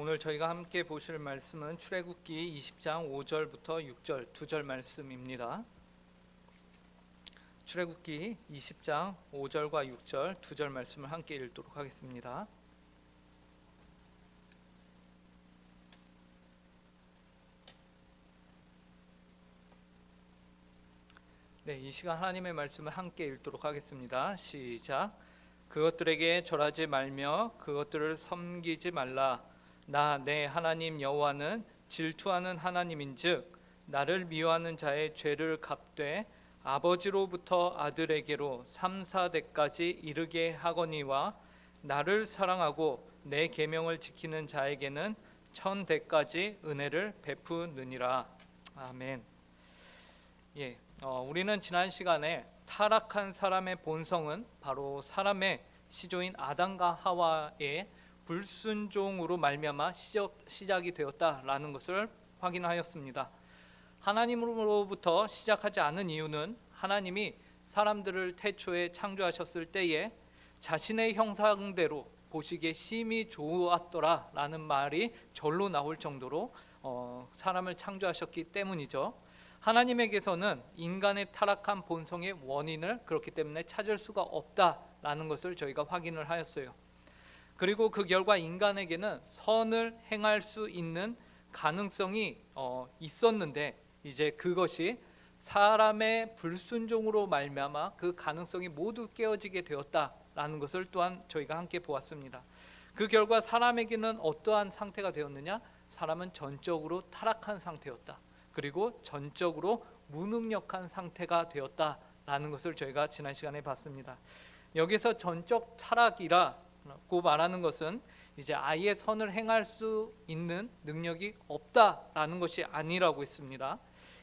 오늘 저희가 함께 보실 말씀은 출애굽기 20장 5절부터 6절 두 절 말씀입니다. 출애굽기 20장 5절과 6절 두 절 말씀을 함께 읽도록 하겠습니다. 네, 이 시간 하나님의 말씀을 함께 읽도록 하겠습니다. 시작. 그것들에게 절하지 말며 그것들을 섬기지 말라. 나 내 하나님 여호와는 질투하는 하나님인즉 나를 미워하는 자의 죄를 갚되 아버지로부터 아들에게로 3, 4대까지 이르게 하거니와 나를 사랑하고 내 계명을 지키는 자에게는 1000대까지 은혜를 베푸느니라. 아멘. 우리는 지난 시간에 타락한 사람의 본성은 바로 사람의 시조인 아담과 하와의 불순종으로 말미암아 시작이 되었다라는 것을 확인하였습니다. 하나님으로부터 시작하지 않은 이유는 하나님이 사람들을 태초에 창조하셨을 때에 자신의 형상대로 보시기에 심히 좋았더라라는 말이 절로 나올 정도로 사람을 창조하셨기 때문이죠. 하나님에게서는 인간의 타락한 본성의 원인을 그렇기 때문에 찾을 수가 없다라는 것을 저희가 확인을 하였어요. 그리고 그 결과 인간에게는 선을 행할 수 있는 가능성이 있었는데 이제 그것이 사람의 불순종으로 말미암아 그 가능성이 모두 깨어지게 되었다라는 것을 또한 저희가 함께 보았습니다. 그 결과 사람에게는 어떠한 상태가 되었느냐? 사람은 전적으로 타락한 상태였다. 그리고 전적으로 무능력한 상태가 되었다라는 것을 저희가 지난 시간에 봤습니다. 여기서 전적 타락이라고 말하는 것은 이제 아예 선을 행할 수 있는 능력이 없다라는 것이 아니라고 했습니다.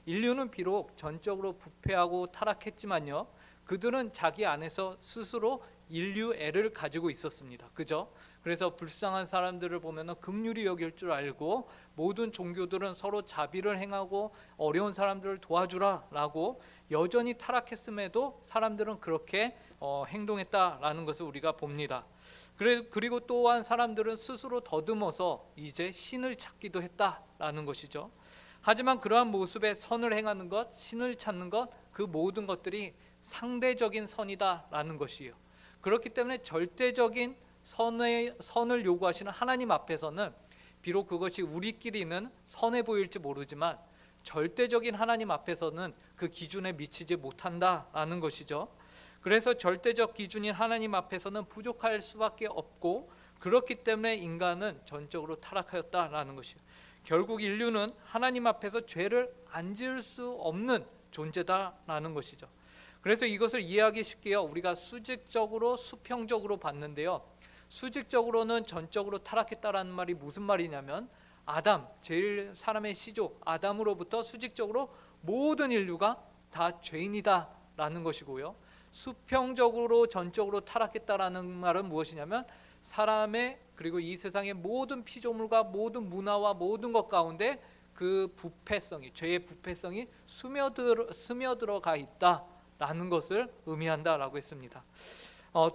인류는 비록 전적으로 부패하고 타락했지만요, 그들은 자기 안에서 스스로 인류애를 가지고 있었습니다. 그죠? 그래서 불쌍한 사람들을 보면 긍휼히 여길 줄 알고 모든 종교들은 서로 자비를 행하고 어려운 사람들을 도와주라라고 여전히 타락했음에도 사람들은 그렇게 행동했다라는 것을 우리가 봅니다. 그리고 또한 사람들은 스스로 더듬어서 이제 신을 찾기도 했다라는 것이죠. 하지만 그러한 모습에 선을 행하는 것, 신을 찾는 것, 그 모든 것들이 상대적인 선이다라는 것이에요. 그렇기 때문에 절대적인 선을 요구하시는 하나님 앞에서는 비록 그것이 우리끼리는 선해 보일지 모르지만 절대적인 하나님 앞에서는 그 기준에 미치지 못한다라는 것이죠. 그래서 절대적 기준인 하나님 앞에서는 부족할 수밖에 없고 그렇기 때문에 인간은 전적으로 타락하였다라는 것이에요. 결국 인류는 하나님 앞에서 죄를 안 지을 수 없는 존재다라는 것이죠. 그래서 이것을 이해하기 쉽게요, 우리가 수직적으로 수평적으로 봤는데요, 수직적으로는 전적으로 타락했다라는 말이 무슨 말이냐면 아담, 제일 사람의 시조 아담으로부터 수직적으로 모든 인류가 다 죄인이다라는 것이고요, 수평적으로 전적으로 타락했다라는 말은 무엇이냐면 사람의 그리고 이 세상의 모든 피조물과 모든 문화와 모든 것 가운데 그 부패성이, 죄의 부패성이 스며들어가 있다라는 것을 의미한다라고 했습니다.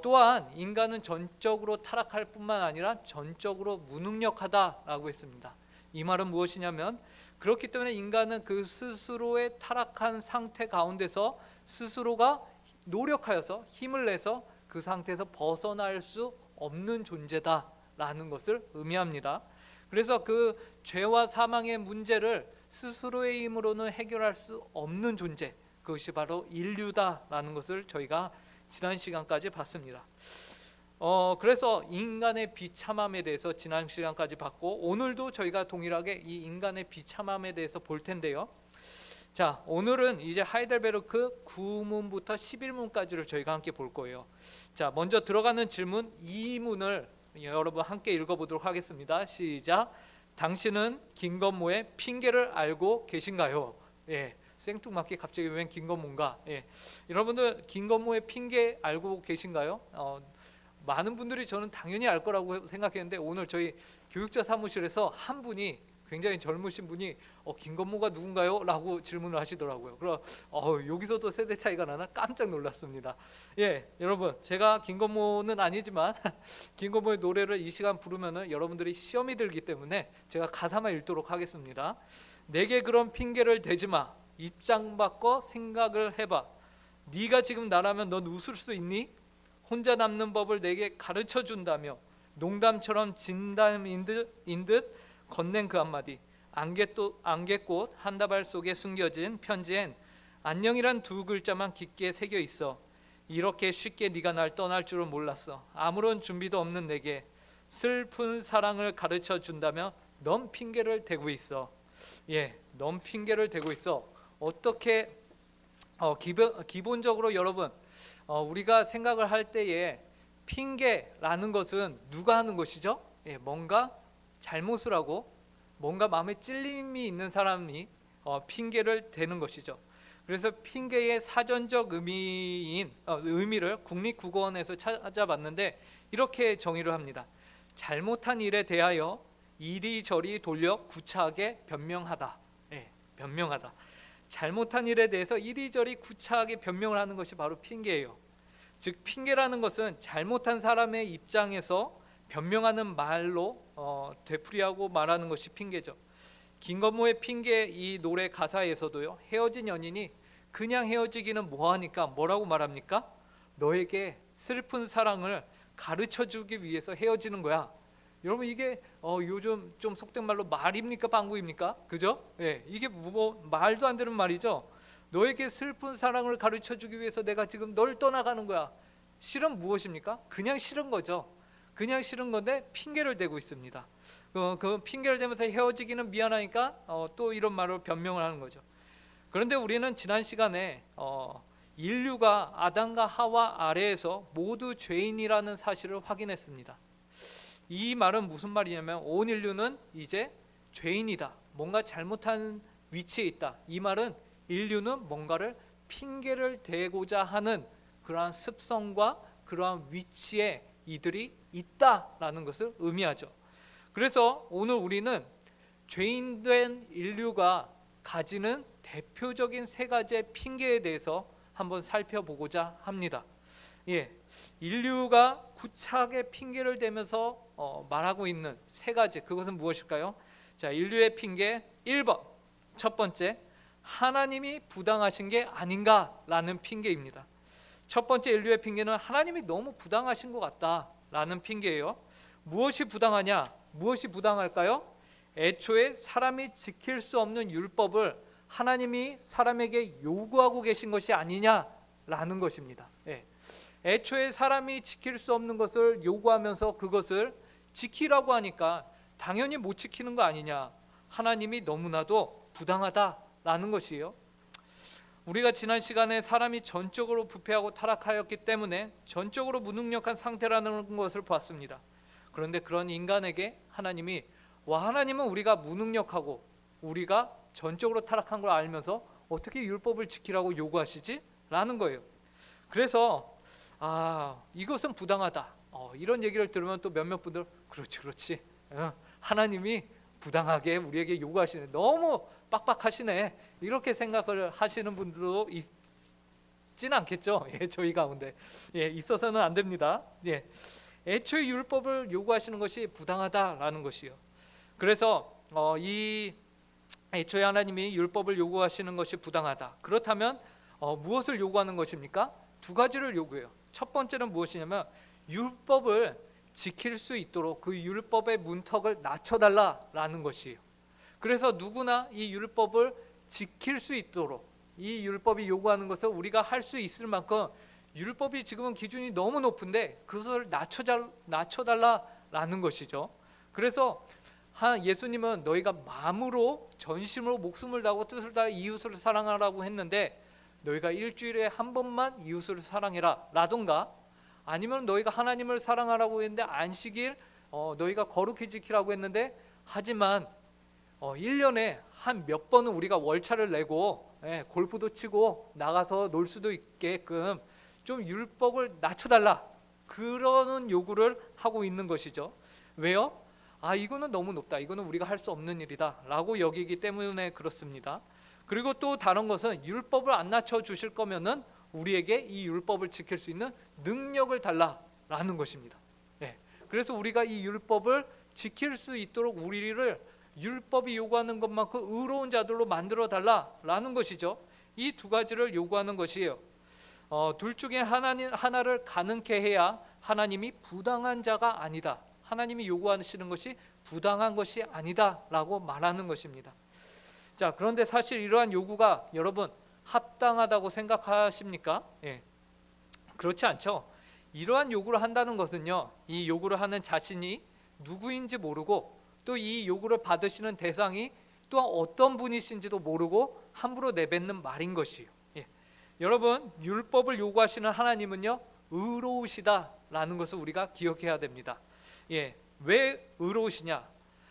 또한 인간은 전적으로 타락할 뿐만 아니라 전적으로 무능력하다라고 했습니다. 이 말은 무엇이냐면 그렇기 때문에 인간은 그 스스로의 타락한 상태 가운데서 스스로가 노력하여서 힘을 내서 그 상태에서 벗어날 수 없는 존재다라는 것을 의미합니다. 그래서 그 죄와 사망의 문제를 스스로의 힘으로는 해결할 수 없는 존재, 그것이 바로 인류다라는 것을 저희가 지난 시간까지 봤습니다. 그래서 인간의 비참함에 대해서 지난 시간까지 봤고 오늘도 저희가 동일하게 이 인간의 비참함에 대해서 볼 텐데요. 자, 오늘은 이제 하이델베르크 9문부터 11문까지를 저희가 함께 볼 거예요. 자, 먼저 들어가는 질문 2문을 여러분 함께 읽어보도록 하겠습니다. 시작. 당신은 김건모의 핑계를 알고 계신가요? 생뚱맞게 갑자기 웬 김건모인가? 여러분들 김건모의 핑계 알고 계신가요? 많은 분들이 저는 당연히 알 거라고 생각했는데 오늘 저희 교육자 사무실에서 한 분이 굉장히 젊으신 분이 김건모가 누군가요? 라고 질문을 하시더라고요. 그래서 여기서도 세대 차이가 나나 깜짝 놀랐습니다. 예, 여러분 제가 김건모는 아니지만 김건모의 노래를 이 시간 부르면은 여러분들이 시험이 들기 때문에 제가 가사만 읽도록 하겠습니다. 내게 그런 핑계를 대지 마. 입장 바꿔 생각을 해봐. 네가 지금 나라면 넌 웃을 수 있니? 혼자 남는 법을 내게 가르쳐 준다며 농담처럼 진담인 듯 건넨 그 한마디. 안개꽃 한 다발 속에 숨겨진 편지엔 안녕이란 두 글자만 깊게 새겨 있어. 이렇게 쉽게 네가 날 떠날 줄은 몰랐어. 아무런 준비도 없는 내게 슬픈 사랑을 가르쳐 준다며 넌 핑계를 대고 있어. 예, 넌 핑계를 대고 있어. 어떻게 기본적으로 여러분 우리가 생각을 할 때에 핑계라는 것은 누가 하는 것이죠? 예, 뭔가 잘못을 하고 뭔가 마음에 찔림이 있는 사람이 핑계를 대는 것이죠. 그래서 핑계의 사전적 의미를 국립국어원에서 찾아봤는데 이렇게 정의를 합니다. 잘못한 일에 대하여 이리저리 돌려 구차하게 변명하다. 예, 변명하다. 잘못한 일에 대해서 이리저리 구차하게 변명을 하는 것이 바로 핑계예요. 즉 핑계라는 것은 잘못한 사람의 입장에서 변명하는 말로 되풀이하고 말하는 것이 핑계죠. 김건모의 핑계 이 노래 가사에서도요, 헤어진 연인이 그냥 헤어지기는 뭐하니까 뭐라고 말합니까? 너에게 슬픈 사랑을 가르쳐주기 위해서 헤어지는 거야. 여러분 이게 요즘 좀 속된 말로 말입니까 방구입니까? 그죠? 예, 이게 뭐 말도 안 되는 말이죠. 너에게 슬픈 사랑을 가르쳐주기 위해서 내가 지금 널 떠나가는 거야. 실은 무엇입니까? 그냥 싫은 거죠. 그냥 싫은 건데 핑계를 대고 있습니다. 그 핑계를 대면서 헤어지기는 미안하니까 또 이런 말로 변명을 하는 거죠. 그런데 우리는 지난 시간에 인류가 아담과 하와 아래에서 모두 죄인이라는 사실을 확인했습니다. 이 말은 무슨 말이냐면 온 인류는 이제 죄인이다. 뭔가 잘못한 위치에 있다. 이 말은 인류는 뭔가를 핑계를 대고자 하는 그러한 습성과 그러한 위치에 이들이 있다라는 것을 의미하죠. 그래서 오늘 우리는 죄인된 인류가 가지는 대표적인 세 가지의 핑계에 대해서 한번 살펴보고자 합니다. 예, 인류가 구차하게 핑계를 대면서 말하고 있는 세 가지, 그것은 무엇일까요? 자, 인류의 핑계 1번, 첫 번째, 하나님이 부당하신 게 아닌가라는 핑계입니다. 첫 번째 인류의 핑계는 하나님이 너무 부당하신 것 같다라는 핑계예요. 무엇이 부당하냐? 무엇이 부당할까요? 애초에 사람이 지킬 수 없는 율법을 하나님이 사람에게 요구하고 계신 것이 아니냐라는 것입니다. 예. 애초에 사람이 지킬 수 없는 것을 요구하면서 그것을 지키라고 하니까 당연히 못 지키는 거 아니냐. 하나님이 너무나도 부당하다라는 것이에요. 우리가 지난 시간에 사람이 전적으로 부패하고 타락하였기 때문에 전적으로 무능력한 상태라는 것을 봤습니다. 그런데 그런 인간에게 하나님은 우리가 무능력하고 우리가 전적으로 타락한 걸 알면서 어떻게 율법을 지키라고 요구하시지? 라는 거예요. 그래서 이것은 부당하다. 이런 얘기를 들으면 또 몇몇 분들 그렇지. 하나님이 부당하게 우리에게 요구하시네. 너무 빡빡하시네. 이렇게 생각을 하시는 분들도 있진 않겠죠. 예, 저희 가운데 있어서는 안 됩니다. 예, 애초에 율법을 요구하시는 것이 부당하다라는 것이요. 그래서 이 애초에 하나님이 율법을 요구하시는 것이 부당하다. 그렇다면 무엇을 요구하는 것입니까? 두 가지를 요구해요. 첫 번째는 무엇이냐면 율법을 지킬 수 있도록 그 율법의 문턱을 낮춰달라라는 것이에요. 그래서 누구나 이 율법을 지킬 수 있도록 이 율법이 요구하는 것을 우리가 할 수 있을 만큼 율법이 지금은 기준이 너무 높은데 그것을 낮춰달라라는 것이죠. 그래서 예수님은 너희가 마음으로 전심으로 목숨을 다하고 뜻을 다해 이웃을 사랑하라고 했는데 너희가 일주일에 한 번만 이웃을 사랑해라 라던가, 아니면 너희가 하나님을 사랑하라고 했는데 안식일 너희가 거룩히 지키라고 했는데 하지만 1년에 한 몇 번은 우리가 월차를 내고 골프도 치고 나가서 놀 수도 있게끔 좀 율법을 낮춰달라, 그러는 요구를 하고 있는 것이죠. 왜요? 이거는 너무 높다, 이거는 우리가 할 수 없는 일이다 라고 여기기 때문에 그렇습니다. 그리고 또 다른 것은 율법을 안 낮춰 주실 거면은 우리에게 이 율법을 지킬 수 있는 능력을 달라라는 것입니다. 예. 그래서 우리가 이 율법을 지킬 수 있도록 우리를 율법이 요구하는 것만큼 의로운 자들로 만들어 달라라는 것이죠. 이 두 가지를 요구하는 것이에요. 둘 중에 하나를 가능케 해야 하나님이 부당한 자가 아니다, 하나님이 요구하시는 것이 부당한 것이 아니다라고 말하는 것입니다. 자, 그런데 사실 이러한 요구가 여러분 합당하다고 생각하십니까? 예. 그렇지 않죠. 이러한 요구를 한다는 것은요, 이 요구를 하는 자신이 누구인지 모르고 또 이 요구를 받으시는 대상이 또한 어떤 분이신지도 모르고 함부로 내뱉는 말인 것이에요. 예. 여러분, 율법을 요구하시는 하나님은요 의로우시다라는 것을 우리가 기억해야 됩니다. 예. 왜 의로우시냐?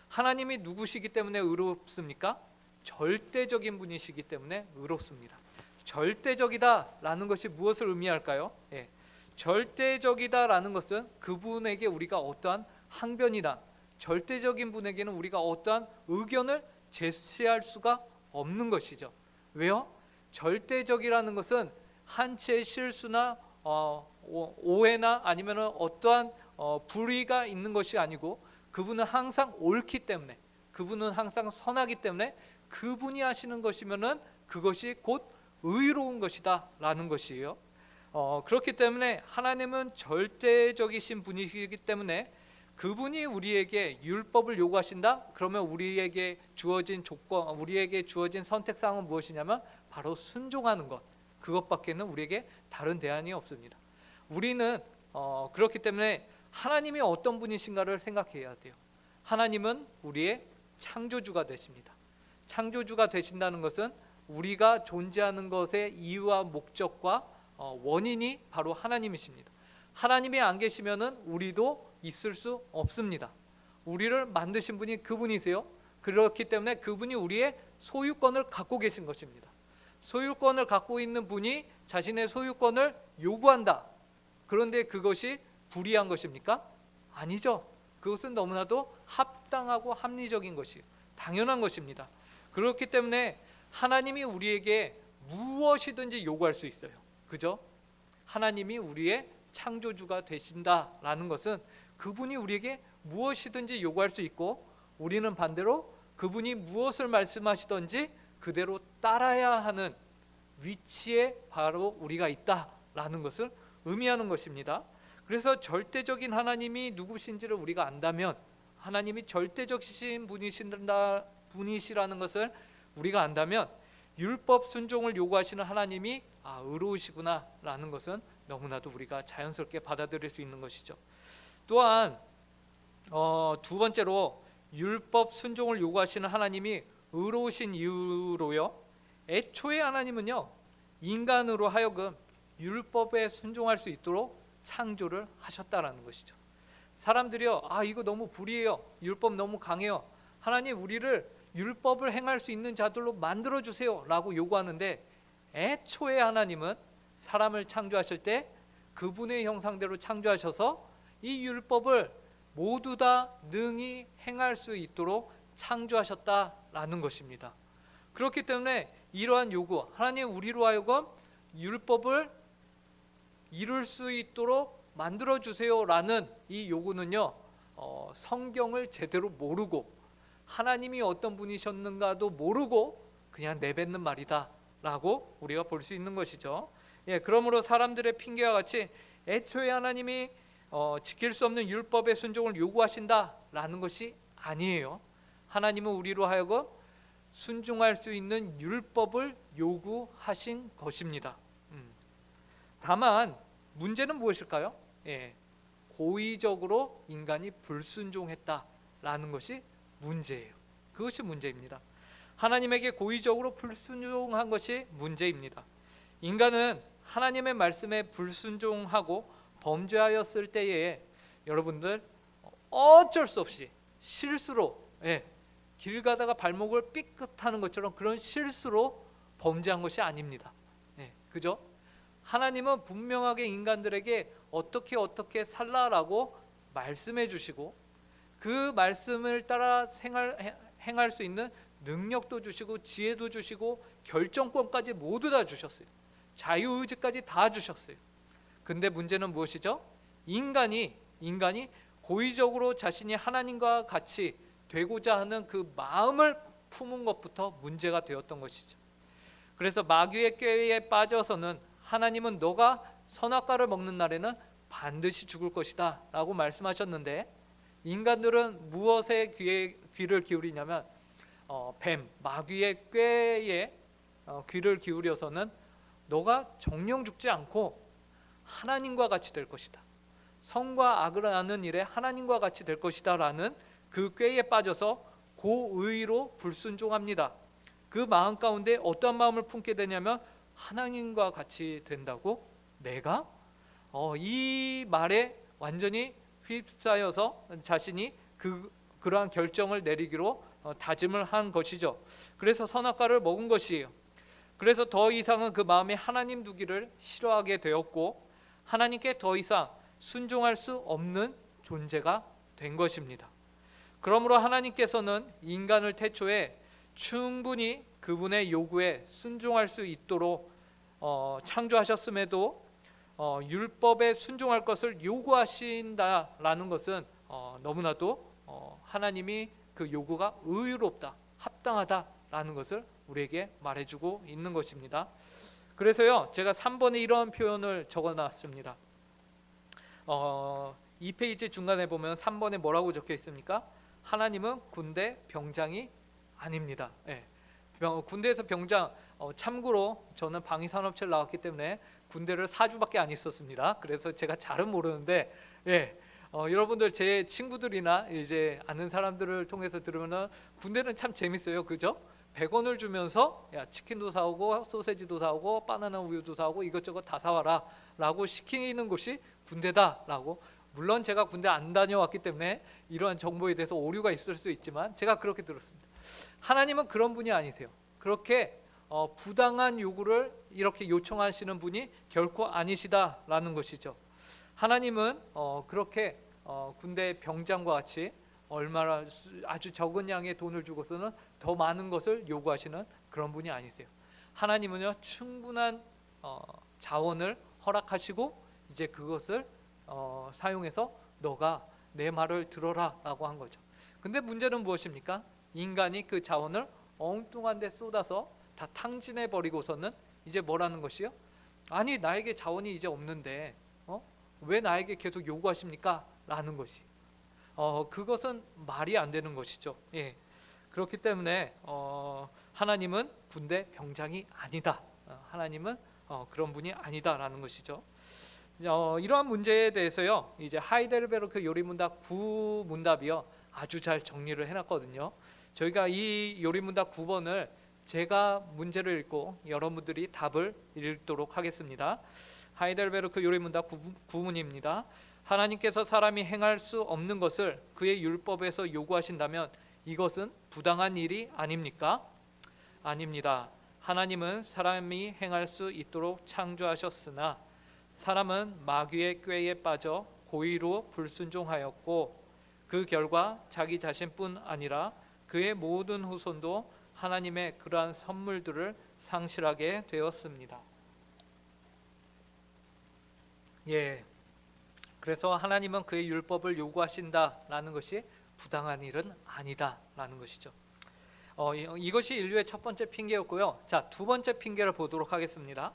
하나님이 누구시기 때문에 의롭습니까? 절대적인 분이시기 때문에 의롭습니다. 절대적이다라는 것이 무엇을 의미할까요? 예. 절대적이다라는 것은 그분에게 우리가 어떠한 항변이나 절대적인 분에게는 우리가 어떠한 의견을 제시할 수가 없는 것이죠. 왜요? 절대적이라는 것은 한치의 실수나 오해나 아니면 어떠한 불의가 있는 것이 아니고 그분은 항상 옳기 때문에, 그분은 항상 선하기 때문에 그분이 하시는 것이면은 그것이 곧 의로운 것이다라는 것이에요. 그렇기 때문에 하나님은 절대적이신 분이시기 때문에 그분이 우리에게 율법을 요구하신다? 그러면 우리에게 주어진 조건, 우리에게 주어진 선택사항은 무엇이냐면 바로 순종하는 것, 그것밖에는 우리에게 다른 대안이 없습니다. 우리는 그렇기 때문에 하나님이 어떤 분이신가를 생각해야 돼요. 하나님은 우리의 창조주가 되십니다. 창조주가 되신다는 것은 우리가 존재하는 것의 이유와 목적과 원인이 바로 하나님이십니다. 하나님이 안 계시면은 우리도 있을 수 없습니다. 우리를 만드신 분이 그분이세요. 그렇기 때문에 그분이 우리의 소유권을 갖고 계신 것입니다. 소유권을 갖고 있는 분이 자신의 소유권을 요구한다. 그런데 그것이 불의한 것입니까? 아니죠. 그것은 너무나도 합당하고 합리적인 것이에요. 당연한 것입니다. 그렇기 때문에 하나님이 우리에게 무엇이든지 요구할 수 있어요. 그죠? 하나님이 우리의 창조주가 되신다라는 것은 그분이 우리에게 무엇이든지 요구할 수 있고 우리는 반대로 그분이 무엇을 말씀하시든지 그대로 따라야 하는 위치에 바로 우리가 있다라는 것을 의미하는 것입니다. 그래서 절대적인 하나님이 누구신지를 우리가 안다면, 하나님이 절대적이신 분이시라는 것을 우리가 안다면 율법 순종을 요구하시는 하나님이 의로우시구나라는 것은 너무나도 우리가 자연스럽게 받아들일 수 있는 것이죠. 또한 두 번째로 율법 순종을 요구하시는 하나님이 의로우신 이유로요, 애초에 하나님은요 인간으로 하여금 율법에 순종할 수 있도록 창조를 하셨다라는 것이죠. 사람들이요, 이거 너무 불의해요, 율법 너무 강해요, 하나님 우리를 율법을 행할 수 있는 자들로 만들어 주세요 라고 요구하는데, 애초에 하나님은 사람을 창조하실 때 그분의 형상대로 창조하셔서 이 율법을 모두 다 능히 행할 수 있도록 창조하셨다라는 것입니다. 그렇기 때문에 이러한 요구, 하나님 우리로 하여금 율법을 이룰 수 있도록 만들어 주세요라는 이 요구는요, 성경을 제대로 모르고 하나님이 어떤 분이셨는가도 모르고 그냥 내뱉는 말이다라고 우리가 볼 수 있는 것이죠. 그러므로 사람들의 핑계와 같이 애초에 하나님이 지킬 수 없는 율법의 순종을 요구하신다라는 것이 아니에요. 하나님은 우리로 하여금 순종할 수 있는 율법을 요구하신 것입니다. 다만 문제는 무엇일까요? 고의적으로 인간이 불순종했다라는 것이 문제예요. 그것이 문제입니다. 하나님에게 고의적으로 불순종한 것이 문제입니다. 인간은 하나님의 말씀에 불순종하고 범죄하였을 때에 여러분들 어쩔 수 없이 실수로 길 가다가 발목을 삐끗하는 것처럼 그런 실수로 범죄한 것이 아닙니다. 그죠? 하나님은 분명하게 인간들에게 어떻게 살라라고 말씀해 주시고 그 말씀을 따라 행할 수 있는 능력도 주시고 지혜도 주시고 결정권까지 모두 다 주셨어요. 자유의지까지 다 주셨어요. 근데 문제는 무엇이죠? 인간이 고의적으로 자신이 하나님과 같이 되고자 하는 그 마음을 품은 것부터 문제가 되었던 것이죠. 그래서 마귀의 꾀에 빠져서는 하나님은 너가 선악과를 먹는 날에는 반드시 죽을 것이다 라고 말씀하셨는데, 인간들은 무엇에 귀를 기울이냐면 뱀, 마귀의 꾀에 귀를 기울여서는 너가 정령 죽지 않고 하나님과 같이 될 것이다, 선과 악을 아는 일에 하나님과 같이 될 것이다 라는 그 꾀에 빠져서 고의로 불순종합니다. 그 마음 가운데 어떤 마음을 품게 되냐면 하나님과 같이 된다고? 내가? 이 말에 완전히 휩싸여서 자신이 그러한 결정을 내리기로 다짐을 한 것이죠. 그래서 선악과를 먹은 것이에요. 그래서 더 이상은 그 마음에 하나님 두기를 싫어하게 되었고 하나님께 더 이상 순종할 수 없는 존재가 된 것입니다. 그러므로 하나님께서는 인간을 태초에 충분히 그분의 요구에 순종할 수 있도록 창조하셨음에도 율법에 순종할 것을 요구하신다라는 것은 너무나도 하나님이 그 요구가 의롭다, 합당하다라는 것을 우리에게 말해주고 있는 것입니다. 그래서요, 제가 3번에 이런 표현을 적어놨습니다. 2페이지 중간에 보면 3번에 뭐라고 적혀 있습니까? 하나님은 군대 병장이 아닙니다. 예. 군대에서 병장, 참고로 저는 방위산업체를 나왔기 때문에 군대를 4주밖에 안 있었습니다. 그래서 제가 잘은 모르는데, 여러분들 제 친구들이나 이제 아는 사람들을 통해서 들으면 군대는 참 재밌어요, 그죠? 100원을 주면서 야, 치킨도 사오고 소세지도 사오고 바나나 우유도 사오고 이것저것 다 사와라 라고 시키는 곳이 군대다 라고. 물론 제가 군대 안 다녀왔기 때문에 이러한 정보에 대해서 오류가 있을 수 있지만 제가 그렇게 들었습니다. 하나님은 그런 분이 아니세요. 그렇게 부당한 요구를 이렇게 요청하시는 분이 결코 아니시다라는 것이죠. 하나님은 그렇게 군대 병장과 같이 얼마나 아주 적은 양의 돈을 주고서는 더 많은 것을 요구하시는 그런 분이 아니세요. 하나님은요, 충분한 자원을 허락하시고 이제 그것을 사용해서 너가 내 말을 들어라 라고 한 거죠. 근데 문제는 무엇입니까? 인간이 그 자원을 엉뚱한 데 쏟아서 다 탕진해 버리고서는 이제 뭐라는 것이요? 아니, 나에게 자원이 이제 없는데 왜 나에게 계속 요구하십니까? 라는 것이 그것은 말이 안 되는 것이죠. 예. 그렇기 때문에 하나님은 군대 병장이 아니다. 하나님은 그런 분이 아니다라는 것이죠. 이러한 문제에 대해서요, 이제 하이델베르크 요리문답 9문답이요 아주 잘 정리를 해놨거든요. 저희가 이 요리문답 9번을 제가 문제를 읽고 여러분들이 답을 읽도록 하겠습니다. 하이델베르크 요리문답 9문입니다. 하나님께서 사람이 행할 수 없는 것을 그의 율법에서 요구하신다면 이것은 부당한 일이 아닙니까? 아닙니다. 하나님은 사람이 행할 수 있도록 창조하셨으나 사람은 마귀의 꾀에 빠져 고의로 불순종하였고 그 결과 자기 자신뿐 아니라 그의 모든 후손도 하나님의 그러한 선물들을 상실하게 되었습니다. 예. 그래서 하나님은 그의 율법을 요구하신다라는 것이 부당한 일은 아니다라는 것이죠. 이것이 인류의 첫 번째 핑계였고요. 자, 두 번째 핑계를 보도록 하겠습니다.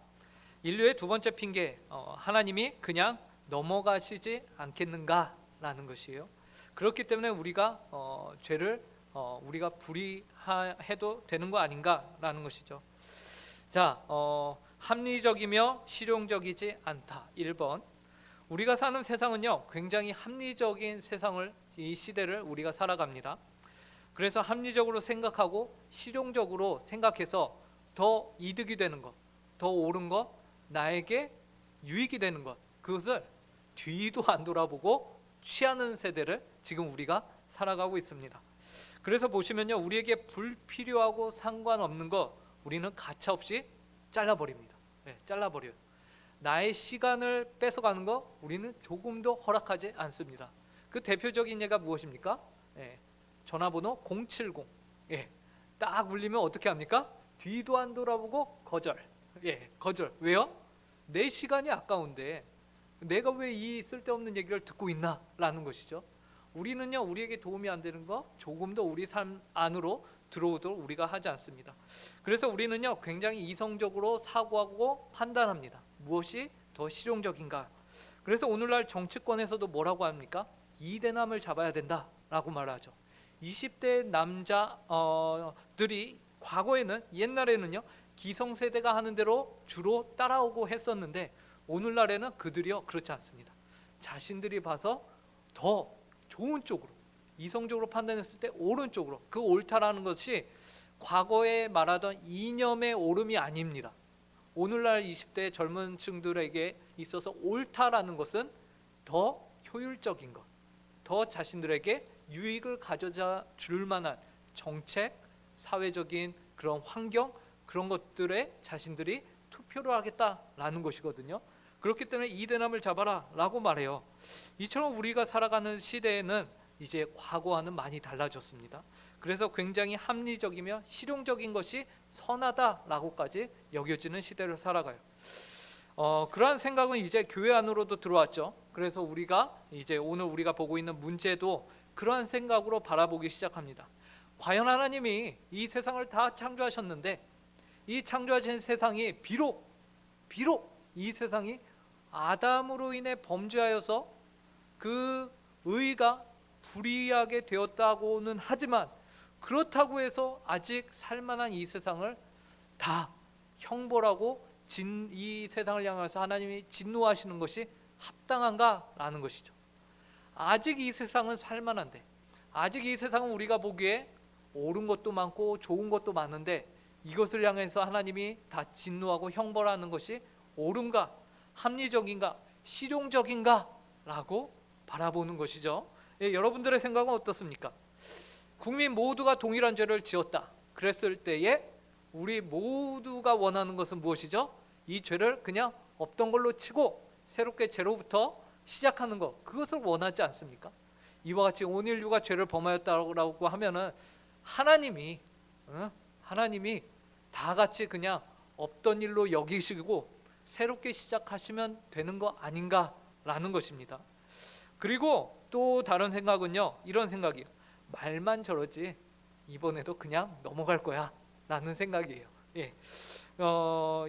인류의 두 번째 핑계, 하나님이 그냥 넘어가시지 않겠는가라는 것이에요. 그렇기 때문에 우리가 죄를 우리가 불의해도 되는 거 아닌가라는 것이죠. 자, 합리적이며 실용적이지 않다. 1번. 우리가 사는 세상은요, 굉장히 합리적인 세상을, 이 시대를 우리가 살아갑니다. 그래서 합리적으로 생각하고 실용적으로 생각해서 더 이득이 되는 것, 더 옳은 것, 나에게 유익이 되는 것, 그것을 뒤도 안 돌아보고 취하는 세대를 지금 우리가 살아가고 있습니다. 그래서 보시면요, 우리에게 불필요하고 상관없는 것 우리는 가차없이 잘라버립니다. 네, 잘라버려요. 나의 시간을 뺏어가는 거 우리는 조금도 허락하지 않습니다. 그 대표적인 예가 무엇입니까? 예, 전화번호 070. 예, 딱 울리면 어떻게 합니까? 뒤도 안 돌아보고 거절. 예, 거절. 왜요? 내 시간이 아까운데 내가 왜 이 쓸데없는 얘기를 듣고 있나? 라는 것이죠. 우리는요, 우리에게 도움이 안 되는 거 조금 더 우리 삶 안으로 들어오도록 우리가 하지 않습니다. 그래서 우리는요, 굉장히 이성적으로 사고하고 판단합니다. 무엇이 더 실용적인가? 그래서 오늘날 정치권에서도 뭐라고 합니까? 이대남을 잡아야 된다라고 말하죠. 20대 남자들이 과거에는, 옛날에는요, 기성세대가 하는 대로 주로 따라오고 했었는데 오늘날에는 그들이요, 그렇지 않습니다. 자신들이 봐서 더 좋은 쪽으로, 이성적으로 판단했을 때 오른쪽으로, 그 옳다라는 것이 과거에 말하던 이념의 옳음이 아닙니다. 오늘날 20대 젊은 층들에게 있어서 옳다라는 것은 더 효율적인 것, 더 자신들에게 유익을 가져다 줄 만한 정책, 사회적인 그런 환경, 그런 것들에 자신들이 투표를 하겠다라는 것이거든요. 그렇기 때문에 이대남을 잡아라 라고 말해요. 이처럼 우리가 살아가는 시대에는 이제 과거와는 많이 달라졌습니다. 그래서 굉장히 합리적이며 실용적인 것이 선하다라고까지 여겨지는 시대를 살아가요. 그러한 생각은 이제 교회 안으로도 들어왔죠. 그래서 우리가 이제 오늘 우리가 보고 있는 문제도 그러한 생각으로 바라보기 시작합니다. 과연 하나님이 이 세상을 다 창조하셨는데 이 창조하신 세상이 비록 이 세상이 아담으로 인해 범죄하여서 그 의가 불의하게 되었다고는 하지만 그렇다고 해서 아직 살만한 이 세상을 다 형벌하고 이 세상을 향해서 하나님이 진노하시는 것이 합당한가라는 것이죠. 아직 이 세상은 살만한데, 아직 이 세상은 우리가 보기에 옳은 것도 많고 좋은 것도 많은데 이것을 향해서 하나님이 다 진노하고 형벌하는 것이 옳은가, 합리적인가, 실용적인가 라고 바라보는 것이죠. 예, 여러분들의 생각은 어떻습니까? 국민 모두가 동일한 죄를 지었다 그랬을 때에 우리 모두가 원하는 것은 무엇이죠? 이 죄를 그냥 없던 걸로 치고 새롭게 제로부터 시작하는 것, 그것을 원하지 않습니까? 이와 같이 온 인류가 죄를 범하였다고 하면은 하나님이 다 같이 그냥 없던 일로 여기시고 새롭게 시작하시면 되는 거 아닌가라는 것입니다. 그리고 또 다른 생각은요, 이런 생각이에요. 말만 저러지 이번에도 그냥 넘어갈 거야 라는 생각이에요. 예.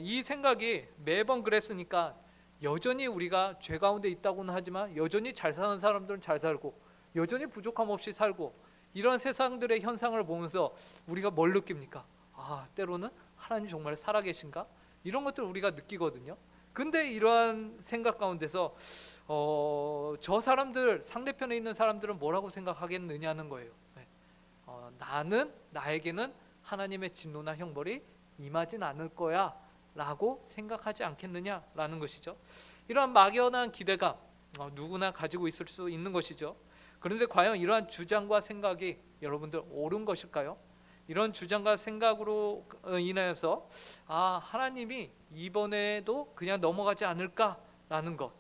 이 생각이 매번 그랬으니까 여전히 우리가 죄 가운데 있다고는 하지만 여전히 잘 사는 사람들은 잘 살고 여전히 부족함 없이 살고 이런 세상들의 현상을 보면서 우리가 뭘 느낍니까? 아, 때로는 하나님 정말 살아계신가? 이런 것들을 우리가 느끼거든요. 근데 이러한 생각 가운데서 저 사람들, 상대편에 있는 사람들은 뭐라고 생각하겠느냐는 거예요. 나에게는 하나님의 진노나 형벌이 임하진 않을 거야 라고 생각하지 않겠느냐라는 것이죠. 이러한 막연한 기대감 누구나 가지고 있을 수 있는 것이죠. 그런데 과연 이러한 주장과 생각이 여러분들 옳은 것일까요? 이런 주장과 생각으로 인하여서 하나님이 이번에도 그냥 넘어가지 않을까라는 것,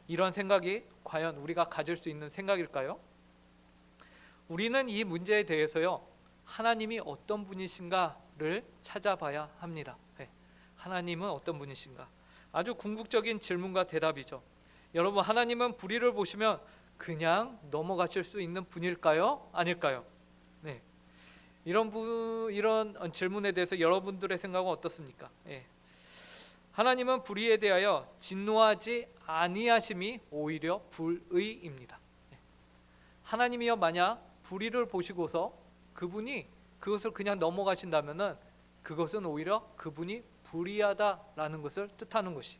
이런 생각이 과연 우리가 가질 수 있는 생각일까요? 우리는 이 문제에 대해서요, 하나님이 어떤 분이신가를 찾아봐야 합니다. 하나님은 어떤 분이신가? 아주 궁극적인 질문과 대답이죠. 여러분, 하나님은 불의를 보시면 그냥 넘어가실 수 있는 분일까요? 아닐까요? 네. 이런 질문에 대해서 여러분들의 생각은 어떻습니까? 하나님은 불의에 대하여 진노하지 아니하심이 오히려 불의입니다. 하나님이요, 만약 불의를 보시고서 그분이 그것을 그냥 넘어가신다면은 그것은 오히려 그분이 불의하다라는 것을 뜻하는 것이,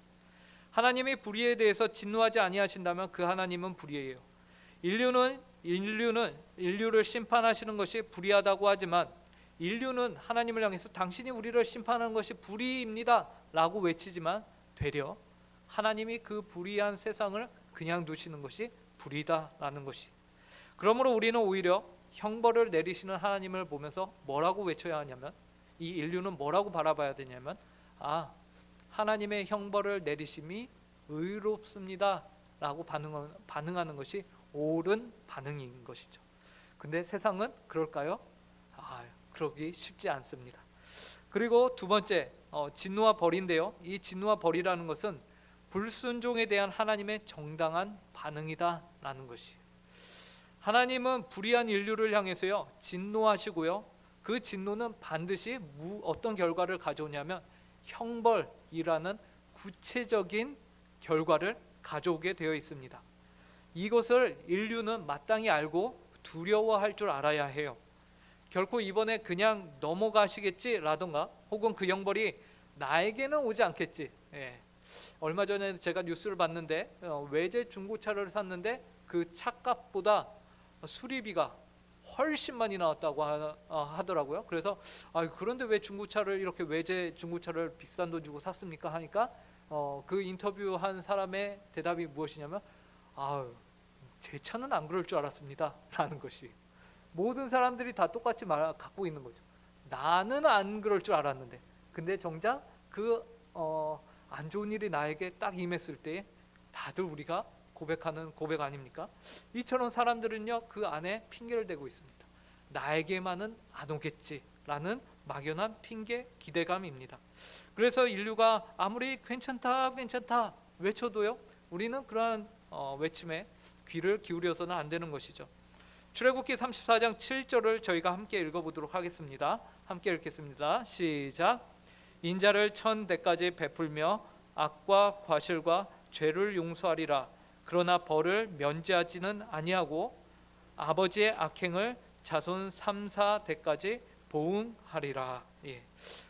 하나님이 불의에 대해서 진노하지 아니하신다면 그 하나님은 불의예요. 인류를 심판하시는 것이 불의하다고 하지만 인류는 하나님을 향해서 당신이 우리를 심판하는 것이 불의입니다 라고 외치지만 되려 하나님이 그 불의한 세상을 그냥 두시는 것이 불의다라는 것이, 그러므로 우리는 오히려 형벌을 내리시는 하나님을 보면서 뭐라고 외쳐야 하냐면, 이 인류는 뭐라고 바라봐야 되냐면, 하나님의 형벌을 내리심이 의롭습니다 라고 반응하는 것이 옳은 반응인 것이죠. 근데 세상은 그럴까요? 그러기 쉽지 않습니다. 그리고 두 번째, 진노와 벌인데요. 이 진노와 벌이라는 것은 불순종에 대한 하나님의 정당한 반응이다라는 것이. 하나님은 불의한 인류를 향해서요 진노하시고요. 그 진노는 반드시 어떤 결과를 가져오냐면 형벌이라는 구체적인 결과를 가져오게 되어 있습니다. 이것을 인류는 마땅히 알고 두려워할 줄 알아야 해요. 결코 이번에 그냥 넘어가시겠지라던가 혹은 그 형벌이 나에게는 오지 않겠지. 얼마 전에 제가 뉴스를 봤는데 외제 중고차를 샀는데 그 차값보다 수리비가 훨씬 많이 나왔다고 하더라고요. 그래서 그런데 왜 중고차를 이렇게 외제 중고차를 비싼 돈 주고 샀습니까 하니까 그 인터뷰한 사람의 대답이 무엇이냐면 제 차는 안 그럴 줄 알았습니다 라는 것이. 모든 사람들이 다 똑같이 갖고 있는 거죠. 나는 안 그럴 줄 알았는데 근데 정작 안 좋은 일이 나에게 딱 임했을 때 다들 우리가 고백하는 고백 아닙니까? 이처럼 사람들은요 그 안에 핑계를 대고 있습니다. 나에게만은 안 오겠지라는 막연한 핑계 기대감입니다. 그래서 인류가 아무리 괜찮다 외쳐도요 우리는 그러한 외침에 귀를 기울여서는 안 되는 것이죠. 출애굽기 34장 7절을 저희가 함께 읽어보도록 하겠습니다. 함께 읽겠습니다. 시작. 인자를 1000대까지 베풀며 악과 과실과 죄를 용서하리라. 그러나 벌을 면제하지는 아니하고 아버지의 악행을 자손 3, 4대까지 보응하리라.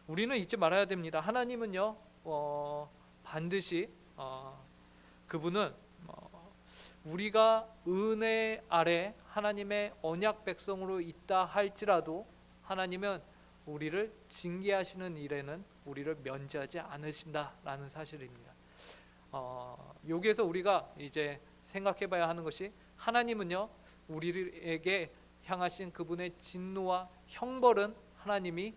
우리는 잊지 말아야 됩니다. 하나님은요 반드시 그분은 우리가 은혜 아래 하나님의 언약 백성으로 있다 할지라도 하나님은 우리를 징계하시는 일에는 우리를 면제하지 않으신다라는 사실입니다. 여기에서 우리가 이제 생각해봐야 하는 것이 하나님은요 우리에게 향하신 그분의 진노와 형벌은 하나님이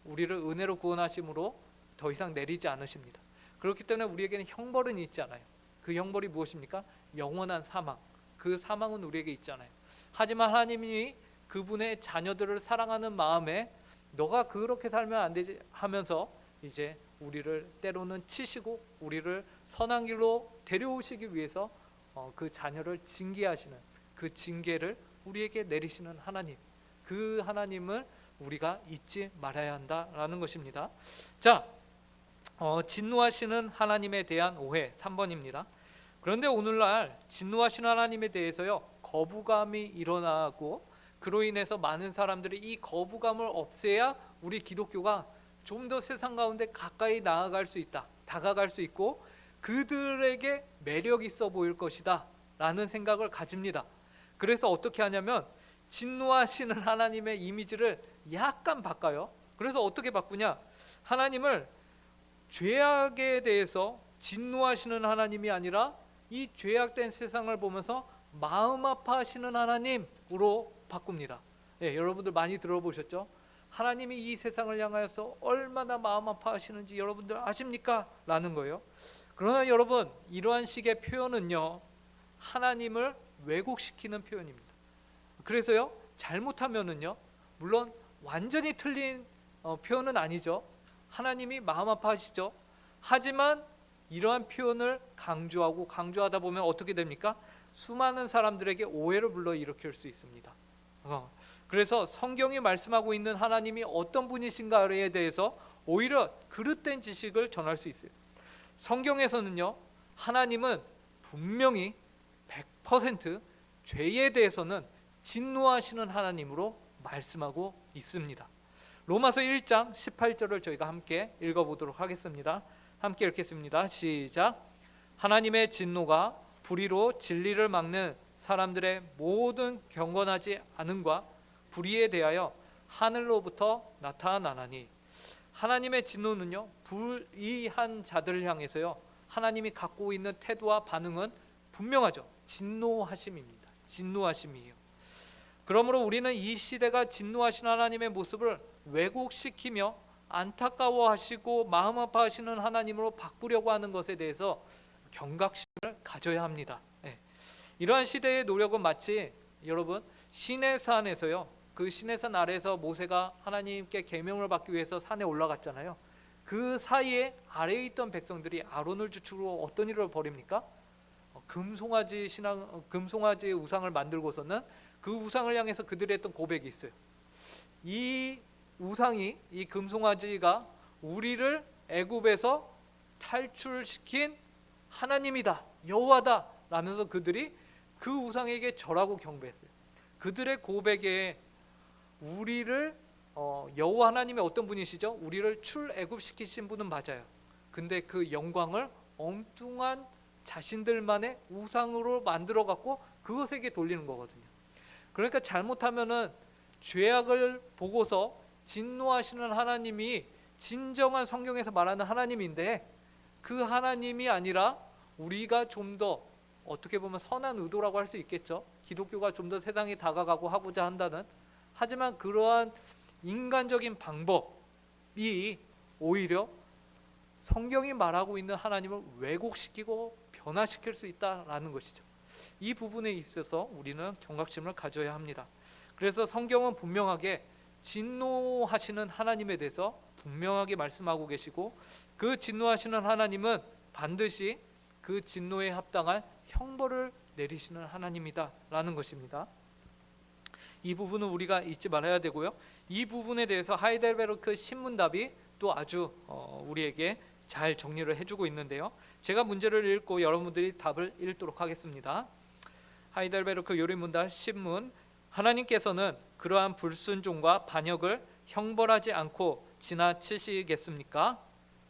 우리를 은혜로 구원하심으로 더 이상 내리지 않으십니다. 그렇기 때문에 우리에게는 형벌은 있지 않아요. 그 형벌이 무엇입니까? 영원한 사망. 그 사망은 우리에게 있잖아요. 하지만 하나님이 그분의 자녀들을 사랑하는 마음에 너가 그렇게 살면 안 되지 하면서 이제 우리를 때로는 치시고 우리를 선한 길로 데려오시기 위해서 그 자녀를 징계하시는 그 징계를 우리에게 내리시는 하나님, 그 하나님을 우리가 잊지 말아야 한다라는 것입니다. 자, 진노하시는 하나님에 대한 오해 3번입니다. 그런데 오늘날 진노하시는 하나님에 대해서요 거부감이 일어나고 그로 인해서 많은 사람들이 이 거부감을 없애야 우리 기독교가 좀 더 세상 가운데 가까이 나아갈 수 있다, 다가갈 수 있고 그들에게 매력 있어 보일 것이다 라는 생각을 가집니다. 그래서 어떻게 하냐면 진노하시는 하나님의 이미지를 약간 바꿔요. 그래서 어떻게 바꾸냐, 하나님을 죄악에 대해서 진노하시는 하나님이 아니라 이 죄악된 세상을 보면서 마음 아파하시는 하나님으로 바꿉니다. 여러분들 많이 들어보셨죠? 하나님이 이 세상을 향하여서 얼마나 마음 아파하시는지 여러분들 아십니까? 라는 거예요. 그러나 여러분, 이러한 식의 표현은요 하나님을 왜곡시키는 표현입니다. 그래서요 잘못하면은요 물론 완전히 틀린 표현은 아니죠. 하나님이 마음 아파하시죠. 하지만 이러한 표현을 강조하다 보면 어떻게 됩니까? 수많은 사람들에게 오해를 불러일으킬 수 있습니다. 그래서 성경이 말씀하고 있는 하나님이 어떤 분이신가에 대해서 오히려 그릇된 지식을 전할 수 있어요. 성경에서는요 하나님은 분명히 100% 죄에 대해서는 진노하시는 하나님으로 말씀하고 있습니다. 로마서 1장 18절을 저희가 함께 읽어보도록 하겠습니다. 함께 읽겠습니다. 시작. 하나님의 진노가 불의로 진리를 막는 사람들의 모든 경건하지 않음과 불의에 대하여 하늘로부터 나타나나니. 하나님의 진노는요 불의한 자들을 향해서요 하나님이 갖고 있는 태도와 반응은 분명하죠. 진노하심입니다. 진노하심이에요. 그러므로 우리는 이 시대가 진노하신 하나님의 모습을 왜곡시키며 안타까워하시고 마음 아파하시는 하나님으로 바꾸려고 하는 것에 대해서 경각심을 가져야 합니다. 이러한 시대의 노력은 마치 여러분 시내산에서요, 그 시내산 아래에서 모세가 하나님께 계명을 받기 위해서 산에 올라갔잖아요. 그 사이에 아래에 있던 백성들이 아론을 주축으로 어떤 일을 벌입니까? 금송아지 우상을 만들고서는 그 우상을 향해서 그들이 했던 고백이 있어요. 이 우상이, 이 금송아지가 우리를 애굽에서 탈출시킨 하나님이다, 여호와다 라면서 그들이 그 우상에게 절하고 경배했어요. 그들의 고백에 우리를 여호와 하나님이 어떤 분이시죠? 우리를 출애굽시키신 분은 맞아요. 근데 그 영광을 엉뚱한 자신들만의 우상으로 만들어 갖고 그것에게 돌리는 거거든요. 그러니까 잘못하면은 죄악을 보고서 진노하시는 하나님이 진정한 성경에서 말하는 하나님인데, 그 하나님이 아니라 우리가 좀 더 어떻게 보면 선한 의도라고 할 수 있겠죠. 기독교가 좀 더 세상에 다가가고 하고자 한다는, 하지만 그러한 인간적인 방법이 오히려 성경이 말하고 있는 하나님을 왜곡시키고 변화시킬 수 있다라는 것이죠. 이 부분에 있어서 우리는 경각심을 가져야 합니다. 그래서 성경은 분명하게 진노하시는 하나님에 대해서 분명하게 말씀하고 계시고, 그 진노하시는 하나님은 반드시 그 진노에 합당한 형벌을 내리시는 하나님이다라는 것입니다. 이 부분은 우리가 잊지 말아야 되고요. 이 부분에 대해서 하이델베르크 신문답이 또 아주 우리에게 잘 정리를 해주고 있는데요. 제가 문제를 읽고 여러분들이 답을 읽도록 하겠습니다. 하이델베르크 요리문답 신문: 하나님께서는 그러한 불순종과 반역을 형벌하지 않고 지나치시겠습니까?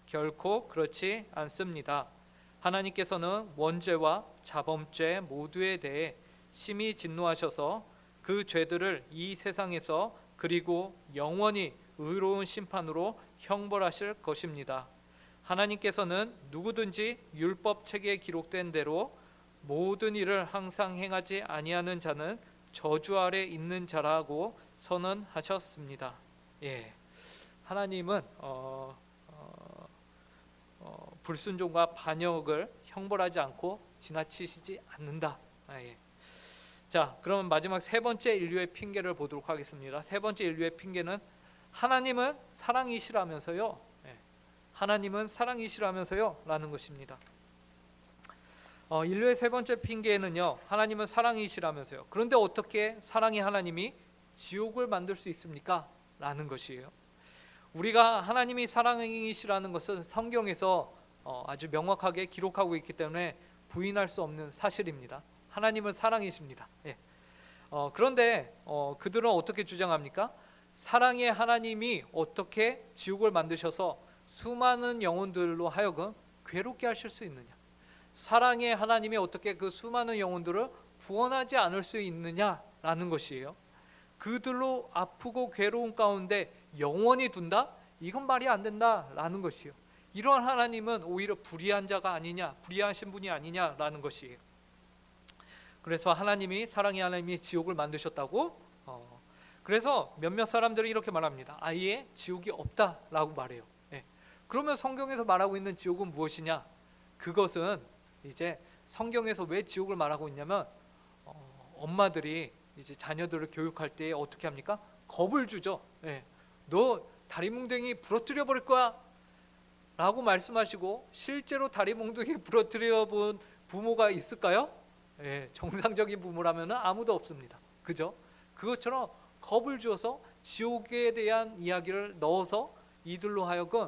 결코 그렇지 않습니다. 하나님께서는 원죄와 자범죄 모두에 대해 심히 진노하셔서 그 죄들을 이 세상에서 그리고 영원히 의로운 심판으로 형벌하실 것입니다. 하나님께서는 누구든지 율법 책에 기록된 대로 모든 일을 항상 행하지 아니하는 자는 저주 아래 있는 자라고 선언하셨습니다. 예, 하나님은 불순종과 반역을 형벌하지 않고 지나치시지 않는다. 예. 자, 그러면 마지막 세 번째 인류의 핑계를 보도록 하겠습니다. 세 번째 인류의 핑계는 하나님은 사랑이시라면서요. 예. 하나님은 사랑이시라면서요 라는 것입니다. 인류의 세 번째 핑계는요, 하나님은 사랑이시라면서요. 그런데 어떻게 사랑의 하나님이 지옥을 만들 수 있습니까? 라는 것이에요. 우리가 하나님이 사랑이시라는 것은 성경에서 아주 명확하게 기록하고 있기 때문에 부인할 수 없는 사실입니다. 하나님은 사랑이십니다. 예. 그런데 그들은 어떻게 주장합니까? 사랑의 하나님이 어떻게 지옥을 만드셔서 수많은 영혼들로 하여금 괴롭게 하실 수 있느냐? 사랑의 하나님이 어떻게 그 수많은 영혼들을 구원하지 않을 수 있느냐라는 것이에요. 그들로 아프고 괴로운 가운데 영원히 둔다? 이건 말이 안 된다라는 것이에요. 이러한 하나님은 오히려 불의한 자가 아니냐, 불의하신 분이 아니냐라는 것이에요. 그래서 하나님이, 사랑의 하나님이 지옥을 만드셨다고? 그래서 몇몇 사람들이 이렇게 말합니다. 아예 지옥이 없다라고 말해요. 예. 그러면 성경에서 말하고 있는 지옥은 무엇이냐? 그것은 이제 성경에서 왜 지옥을 말하고 있냐면 엄마들이 이제 자녀들을 교육할 때 어떻게 합니까? 겁을 주죠. 예. 너 다리뭉둥이 부러뜨려 버릴 거야 라고 말씀하시고, 실제로 다리뭉둥이 부러뜨려 본 부모가 있을까요? 예, 정상적인 부모라면 아무도 없습니다. 그죠? 그것처럼 겁을 주어서 지옥에 대한 이야기를 넣어서 이들로 하여금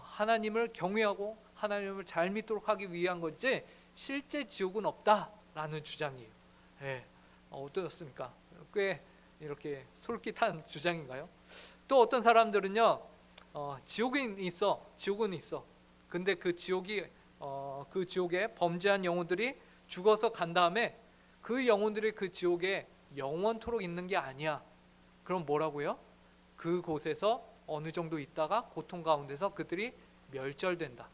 하나님을 경외하고 하나님을 잘 믿도록 하기 위한 거지, 실제 지옥은 없다라는 주장이에요. 예, 어떠셨습니까? 꽤 이렇게 솔깃한 주장인가요? 또 어떤 사람들은요, 지옥은 있어. 근데 그 지옥에 범죄한 영혼들이 죽어서 간 다음에 그 영혼들이 그 지옥에 영원토록 있는 게 아니야. 그럼 뭐라고요? 그곳에서 어느 정도 있다가 고통 가운데서 그들이 멸절된다.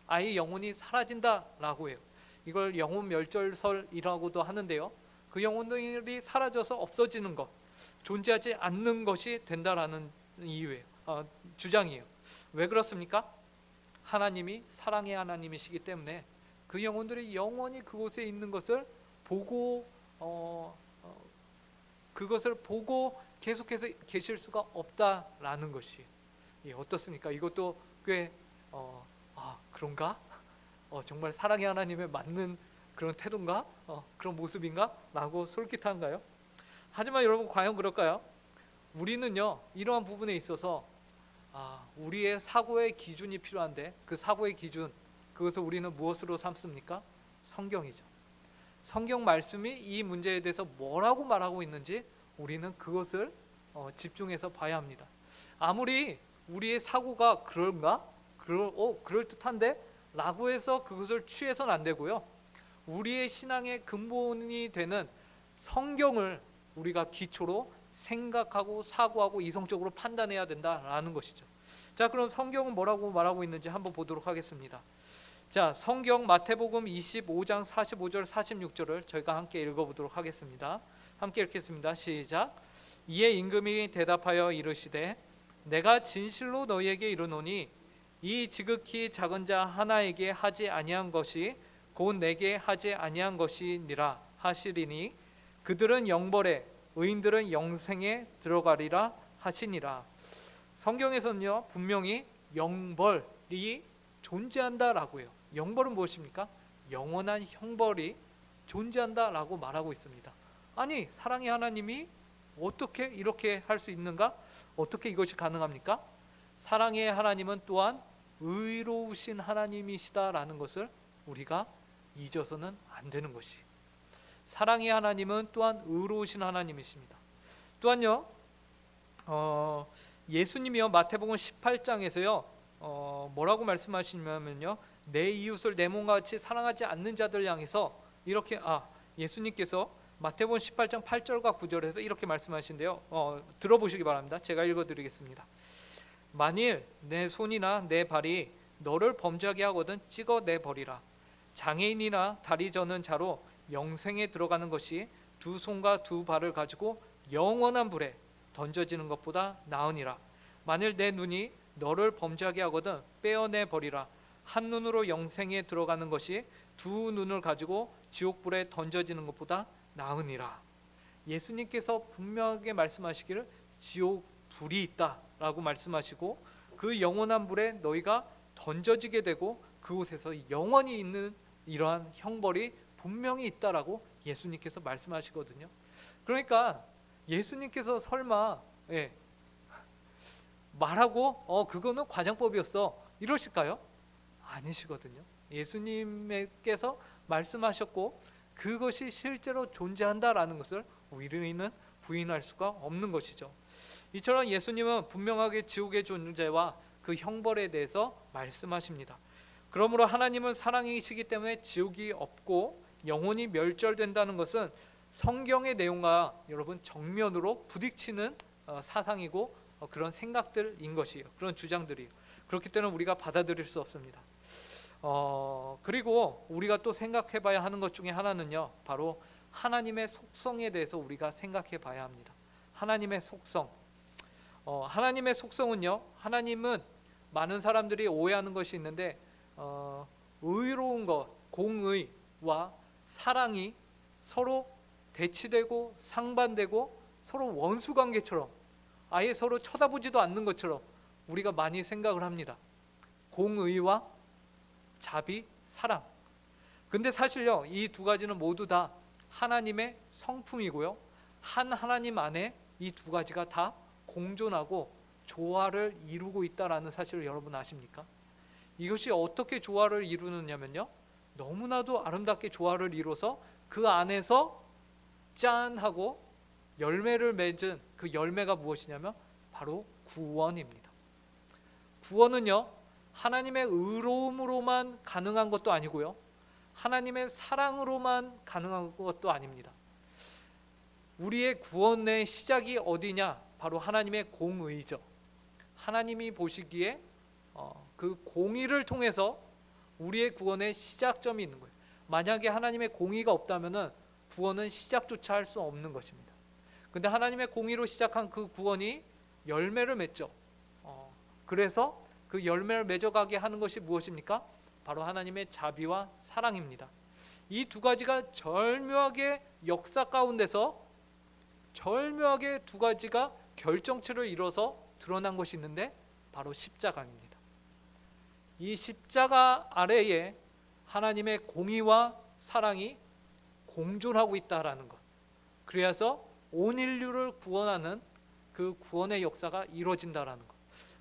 아예 영혼이 사라진다라고 해요. 이걸 영혼 멸절설이라고도 하는데요. 그 영혼들이 사라져서 없어지는 것, 존재하지 않는 것이 된다라는 이유예요. 주장이에요. 왜 그렇습니까? 하나님이 사랑의 하나님이시기 때문에 그 영혼들이 영원히 그곳에 있는 것을 보고 그것을 보고 계속해서 계실 수가 없다라는 것이 어떻습니까? 이것도 꽤 그런가? 정말 사랑의 하나님에 맞는 그런 태도인가? 그런 모습인가? 라고 솔깃한가요? 하지만 여러분, 과연 그럴까요? 우리는요, 이러한 부분에 있어서 우리의 사고의 기준이 필요한데, 그 사고의 기준, 그것을 우리는 무엇으로 삼습니까? 성경이죠. 성경 말씀이 이 문제에 대해서 뭐라고 말하고 있는지 우리는 그것을 집중해서 봐야 합니다. 아무리 우리의 사고가 그런가? 그럴듯한데? 라고 해서 그것을 취해서는 안 되고요. 우리의 신앙의 근본이 되는 성경을 우리가 기초로 생각하고 사고하고 이성적으로 판단해야 된다라는 것이죠. 자, 그럼 성경은 뭐라고 말하고 있는지 한번 보도록 하겠습니다. 자, 성경 마태복음 25장 45절 46절을 저희가 함께 읽어보도록 하겠습니다. 함께 읽겠습니다. 시작. 이에 임금이 대답하여 이르시되 내가 진실로 너희에게 이르노니 이 지극히 작은 자 하나에게 하지 아니한 것이 곧 내게 하지 아니한 것이니라 하시리니 그들은 영벌에 의인들은 영생에 들어가리라 하시니라. 성경에서는요, 분명히 영벌이 존재한다라고 해요. 영벌은 무엇입니까? 영원한 형벌이 존재한다라고 말하고 있습니다. 아니, 사랑의 하나님이 어떻게 이렇게 할 수 있는가? 어떻게 이것이 가능합니까? 사랑의 하나님은 또한 의로우신 하나님이시다라는 것을 우리가 잊어서는 안 되는 것이, 사랑의 하나님은 또한 의로우신 하나님이십니다. 또한요, 예수님이요, 마태복음 18장에서요 뭐라고 말씀하시냐면요, 내 이웃을 내 몸과 같이 사랑하지 않는 자들 향해서 이렇게 예수님께서 마태복음 18장 8절과 9절에서 이렇게 말씀하신대요. 들어보시기 바랍니다. 제가 읽어드리겠습니다. 만일 내 손이나 내 발이 너를 범죄하게 하거든 찍어내버리라. 장애인이나 다리 저는 자로 영생에 들어가는 것이 두 손과 두 발을 가지고 영원한 불에 던져지는 것보다 나으니라. 만일 내 눈이 너를 범죄하게 하거든 빼어내버리라. 한 눈으로 영생에 들어가는 것이 두 눈을 가지고 지옥불에 던져지는 것보다 나으니라. 예수님께서 분명하게 말씀하시기를 지옥불이 있다라고 말씀하시고 그 영원한 불에 너희가 던져지게 되고 그곳에서 영원히 있는 이러한 형벌이 분명히 있다라고 예수님께서 말씀하시거든요. 그러니까 예수님께서 설마 말하고 그거는 과장법이었어 이러실까요? 아니시거든요. 예수님께서 말씀하셨고 그것이 실제로 존재한다라는 것을 우리는 부인할 수가 없는 것이죠. 이처럼 예수님은 분명하게 지옥의 존재와 그 형벌에 대해서 말씀하십니다. 그러므로 하나님은 사랑이시기 때문에 지옥이 없고 영혼이 멸절된다는 것은 성경의 내용과 여러분 정면으로 부딪히는 사상이고 그런 생각들인 것이에요. 그런 주장들이에요. 그렇기 때문에 우리가 받아들일 수 없습니다. 그리고 우리가 또 생각해 봐야 하는 것 중에 하나는요, 바로 하나님의 속성에 대해서 우리가 생각해 봐야 합니다. 하나님의 속성. 하나님의 속성은요, 하나님은 많은 사람들이 오해하는 것이 있는데 의로운 것, 공의와 사랑이 서로 대치되고 상반되고 서로 원수관계처럼 아예 서로 쳐다보지도 않는 것처럼 우리가 많이 생각을 합니다. 공의와 자비, 사랑. 근데 사실요, 이 두 가지는 모두 다 하나님의 성품이고요, 한 하나님 안에 이 두 가지가 다 공존하고 조화를 이루고 있다라는 사실을 여러분 아십니까? 이것이 어떻게 조화를 이루느냐면요, 너무나도 아름답게 조화를 이뤄서 그 안에서 짠 하고 열매를 맺은 그 열매가 무엇이냐면 바로 구원입니다. 구원은요, 하나님의 의로움으로만 가능한 것도 아니고요, 하나님의 사랑으로만 가능한 것도 아닙니다. 우리의 구원의 시작이 어디냐? 바로 하나님의 공의죠. 하나님이 보시기에 그 공의를 통해서 우리의 구원의 시작점이 있는 거예요. 만약에 하나님의 공의가 없다면 구원은 시작조차 할 수 없는 것입니다. 근데 하나님의 공의로 시작한 그 구원이 열매를 맺죠. 그래서 그 열매를 맺어가게 하는 것이 무엇입니까? 바로 하나님의 자비와 사랑입니다. 이 두 가지가 절묘하게 역사 가운데서 절묘하게 두 가지가 결정체를 이뤄서 드러난 것이 있는데 바로 십자가입니다. 이 십자가 아래에 하나님의 공의와 사랑이 공존하고 있다라는 것. 그래서 온 인류를 구원하는 그 구원의 역사가 이루어진다라는 것.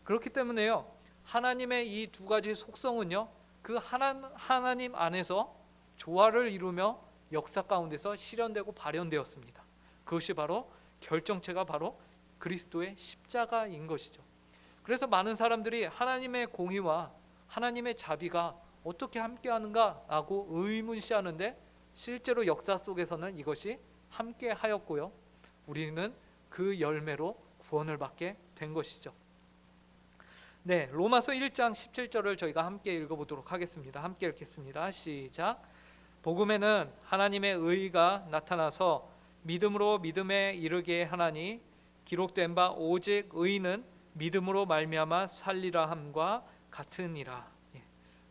그렇기 때문에요, 하나님의 이 두 가지 속성은요, 그 하나님 안에서 조화를 이루며 역사 가운데서 실현되고 발현되었습니다. 그것이 바로 결정체가 바로 그리스도의 십자가인 것이죠. 그래서 많은 사람들이 하나님의 공의와 하나님의 자비가 어떻게 함께하는가라고 의문시하는데, 실제로 역사 속에서는 이것이 함께하였고요, 우리는 그 열매로 구원을 받게 된 것이죠. 네, 로마서 1장 17절을 저희가 함께 읽어보도록 하겠습니다. 함께 읽겠습니다. 시작. 복음에는 하나님의 의가 나타나서 믿음으로 믿음에 이르게 하나니 기록된 바 오직 의인은 믿음으로 말미암아 살리라 함과 같으니라.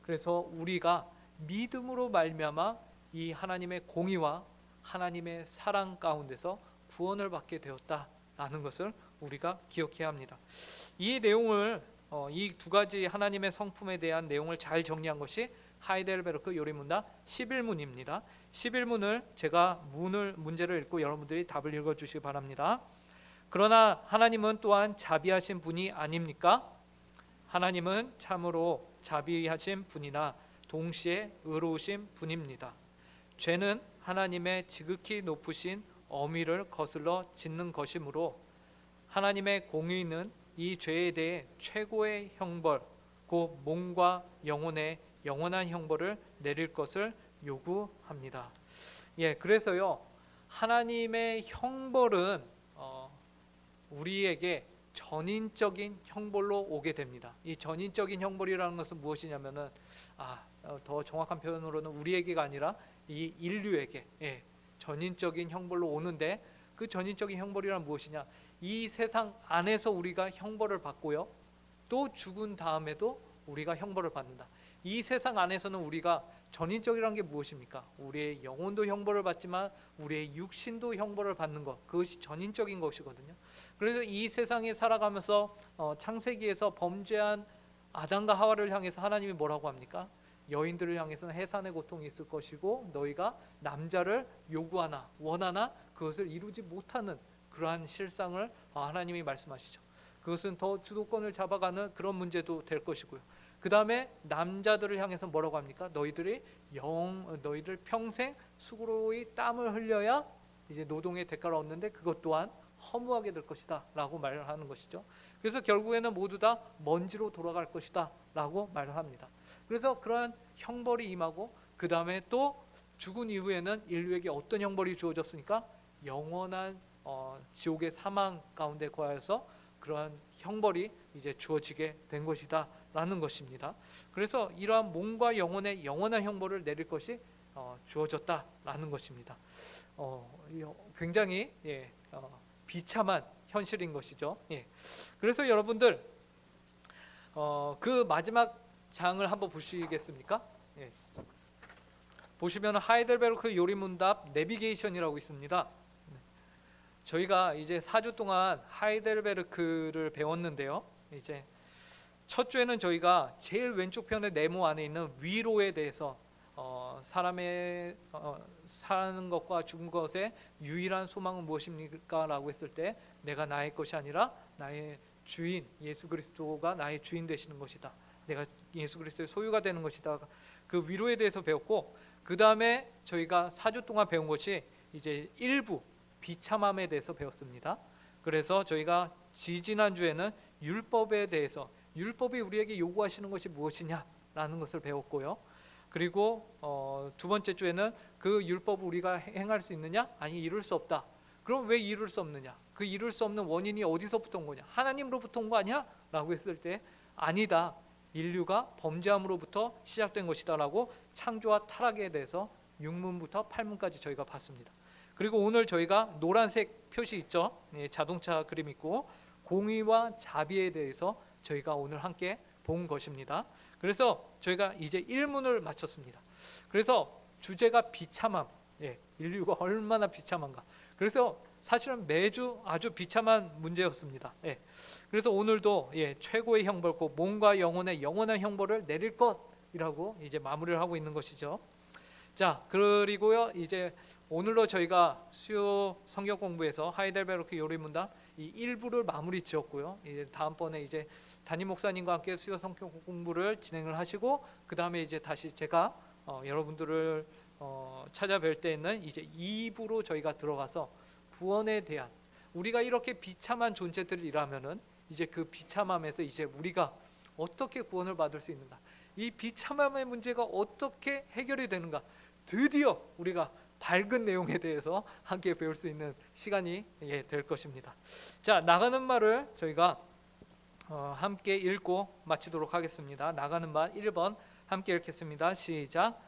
그래서 우리가 믿음으로 말미암아 이 하나님의 공의와 하나님의 사랑 가운데서 구원을 받게 되었다라는 것을 우리가 기억해야 합니다. 이 내용을 이 두 가지 하나님의 성품에 대한 내용을 잘 정리한 것이 하이델베르크 요리문답 11문입니다. 11문을 제가 문제를 읽고 여러분들이 답을 읽어주시기 바랍니다. 그러나 하나님은 또한 자비하신 분이 아닙니까? 하나님은 참으로 자비하신 분이나 동시에 의로우신 분입니다. 죄는 하나님의 지극히 높으신 어미를 거슬러 짓는 것이므로 하나님의 공의는 이 죄에 대해 최고의 형벌, 곧 몸과 영혼의 영원한 형벌을 내릴 것을 요구합니다. 그래서요, 하나님의 형벌은 우리에게 전인적인 형벌로 오게 됩니다. 이 전인적인 형벌이라는 것은 무엇이냐면은 더 정확한 표현으로는 우리에게가 아니라 이 인류에게 전인적인 형벌로 오는데, 그 전인적인 형벌이란 무엇이냐? 이 세상 안에서 우리가 형벌을 받고요, 또 죽은 다음에도 우리가 형벌을 받는다. 이 세상 안에서는 우리가 전인적이라는 게 무엇입니까? 우리의 영혼도 형벌을 받지만 우리의 육신도 형벌을 받는 것, 그것이 전인적인 것이거든요. 그래서 이 세상에 살아가면서 창세기에서 범죄한 아담과 하와를 향해서 하나님이 뭐라고 합니까? 여인들을 향해서는 해산의 고통이 있을 것이고 너희가 남자를 요구하나 원하나 그것을 이루지 못하는 그러한 실상을 하나님이 말씀하시죠. 그것은 더 주도권을 잡아가는 그런 문제도 될 것이고요. 그 다음에 남자들을 향해서 뭐라고 합니까? 너희들 평생 수고로이 땀을 흘려야 이제 노동의 대가를 얻는데 그것 또한 허무하게 될 것이다 라고 말을 하는 것이죠. 그래서 결국에는 모두 다 먼지로 돌아갈 것이다 라고 말을 합니다. 그래서 그러한 형벌이 임하고, 그 다음에 또 죽은 이후에는 인류에게 어떤 형벌이 주어졌습니까? 영원한 지옥의 사망 가운데 거하여서 그러한 형벌이 이제 주어지게 된 것이다 라는 것입니다. 그래서 이러한 몸과 영혼의 영원한 형벌을 내릴 것이 주어졌다 라는 것입니다. 굉장히 비참한 현실인 것이죠. 그래서 여러분들 그 마지막 장을 한번 보시겠습니까? 보시면 하이델베르크 요리문답 내비게이션이라고 있습니다. 저희가 이제 4주 동안 하이델베르크를 배웠는데요, 이제 첫 주에는 저희가 제일 왼쪽 편의 네모 안에 있는 위로에 대해서 사람의 사는 것과 죽은 것의 유일한 소망은 무엇입니까? 라고 했을 때 내가 나의 것이 아니라 나의 주인 예수 그리스도가 나의 주인 되시는 것이다, 내가 예수 그리스도의 소유가 되는 것이다, 그 위로에 대해서 배웠고, 그 다음에 저희가 4주 동안 배운 것이 이제 일부 비참함에 대해서 배웠습니다. 그래서 저희가 지지난주에는 율법에 대해서, 율법이 우리에게 요구하시는 것이 무엇이냐라는 것을 배웠고요. 그리고 두 번째 주에는 그 율법을 우리가 행할 수 있느냐? 아니, 이룰 수 없다. 그럼 왜 이룰 수 없느냐? 그 이룰 수 없는 원인이 어디서부터 온 거냐? 하나님으로부터 온 거 아니야? 라고 했을 때 아니다, 인류가 범죄함으로부터 시작된 것이다 라고 창조와 타락에 대해서 6문부터 8문까지 저희가 봤습니다. 그리고 오늘 저희가 노란색 표시 있죠? 자동차 그림 있고 공의와 자비에 대해서 저희가 오늘 함께 본 것입니다. 그래서 저희가 이제 1문을 마쳤습니다. 그래서 주제가 비참함. 인류가 얼마나 비참한가. 그래서 사실은 매주 아주 비참한 문제였습니다. 그래서 오늘도 최고의 형벌고 몸과 영혼의 영원한 형벌을 내릴 것이라고 이제 마무리를 하고 있는 것이죠. 자, 그리고요 이제 오늘로 저희가 수요 성경 공부에서 하이델베르크 요리문답 이 1부를 마무리 지었고요. 이제 다음번에 이제 담임 목사님과 함께 수요 성경 공부를 진행을 하시고 그 다음에 이제 다시 제가 여러분들을 찾아뵐 때는 이제 2부로 저희가 들어가서 구원에 대한, 우리가 이렇게 비참한 존재들이라면은 이제 그 비참함에서 이제 우리가 어떻게 구원을 받을 수 있는가, 이 비참함의 문제가 어떻게 해결이 되는가, 드디어 우리가 밝은 내용에 대해서 함께 배울 수 있는 시간이 될 것입니다. 자, 나가는 말을 저희가 함께 읽고 마치도록 하겠습니다. 나가는 말 1번 함께 읽겠습니다. 시작.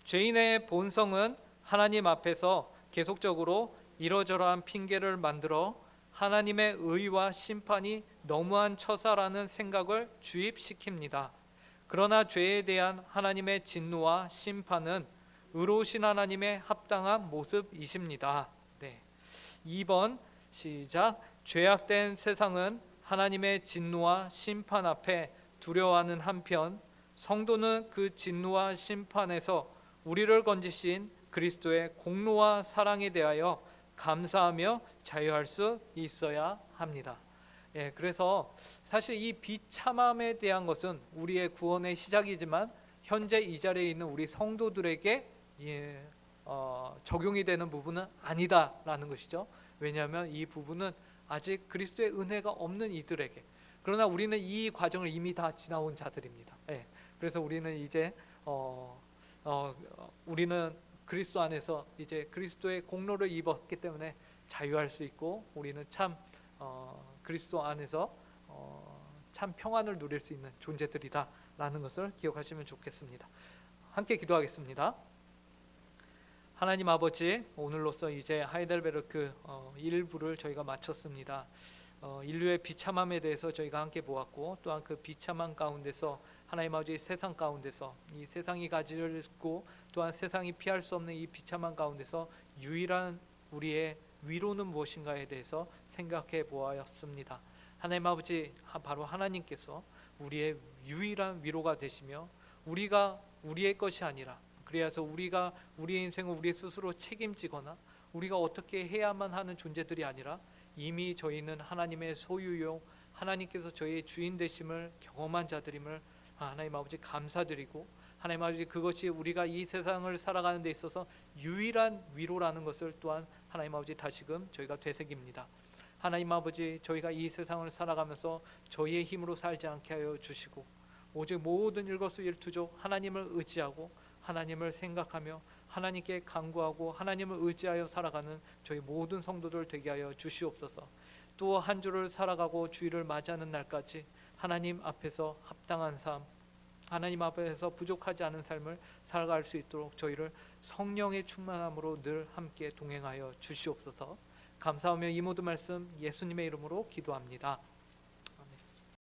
죄인의 본성은 하나님 앞에서 계속적으로 이러저러한 핑계를 만들어 하나님의 의와 심판이 너무한 처사라는 생각을 주입시킵니다. 그러나 죄에 대한 하나님의 진노와 심판은 의로우신 하나님의 합당한 모습이십니다. 2번 시작. 죄악된 세상은 하나님의 진노와 심판 앞에 두려워하는 한편 성도는 그 진노와 심판에서 우리를 건지신 그리스도의 공로와 사랑에 대하여 감사하며 자유할 수 있어야 합니다. 그래서 사실 이 비참함에 대한 것은 우리의 구원의 시작이지만 현재 이 자리에 있는 우리 성도들에게 적용이 되는 부분은 아니다라는 것이죠. 왜냐하면 이 부분은 아직 그리스도의 은혜가 없는 이들에게, 그러나 우리는 이 과정을 이미 다 지나온 자들입니다. 그래서 우리는 이제 우리는 그리스도 안에서 이제 그리스도의 공로를 입었기 때문에 자유할 수 있고, 우리는 참 그리스도 안에서 참 평안을 누릴 수 있는 존재들이다라는 것을 기억하시면 좋겠습니다. 함께 기도하겠습니다. 하나님 아버지, 오늘로써 이제 하이델베르크 1부를 저희가 마쳤습니다. 인류의 비참함에 대해서 저희가 함께 보았고, 또한 그 비참함 가운데서 하나님 아버지 세상 가운데서 이 세상이 가지고 또한 세상이 피할 수 없는 이 비참함 가운데서 유일한 우리의 위로는 무엇인가에 대해서 생각해 보았습니다. 하나님 아버지, 바로 하나님께서 우리의 유일한 위로가 되시며 우리가 우리의 것이 아니라, 그래서 우리가 우리의 인생을 우리 스스로 책임지거나 우리가 어떻게 해야만 하는 존재들이 아니라 이미 저희는 하나님의 소유요, 하나님께서 저희의 주인 되심을 경험한 자들임을 하나님 아버지 감사드리고, 하나님 아버지 그것이 우리가 이 세상을 살아가는 데 있어서 유일한 위로라는 것을 또한 하나님 아버지 다시금 저희가 되새깁니다. 하나님 아버지, 저희가 이 세상을 살아가면서 저희의 힘으로 살지 않게 하여 주시고, 오직 모든 일거수일투족 하나님을 의지하고 하나님을 생각하며 하나님께 간구하고 하나님을 의지하여 살아가는 저희 모든 성도들 되게 하여 주시옵소서. 또 한 주를 살아가고 주일을 맞이하는 날까지 하나님 앞에서 합당한 삶, 하나님 앞에서 부족하지 않은 삶을 살아갈 수 있도록 저희를 성령의 충만함으로 늘 함께 동행하여 주시옵소서. 감사하며 이 모든 말씀 예수님의 이름으로 기도합니다.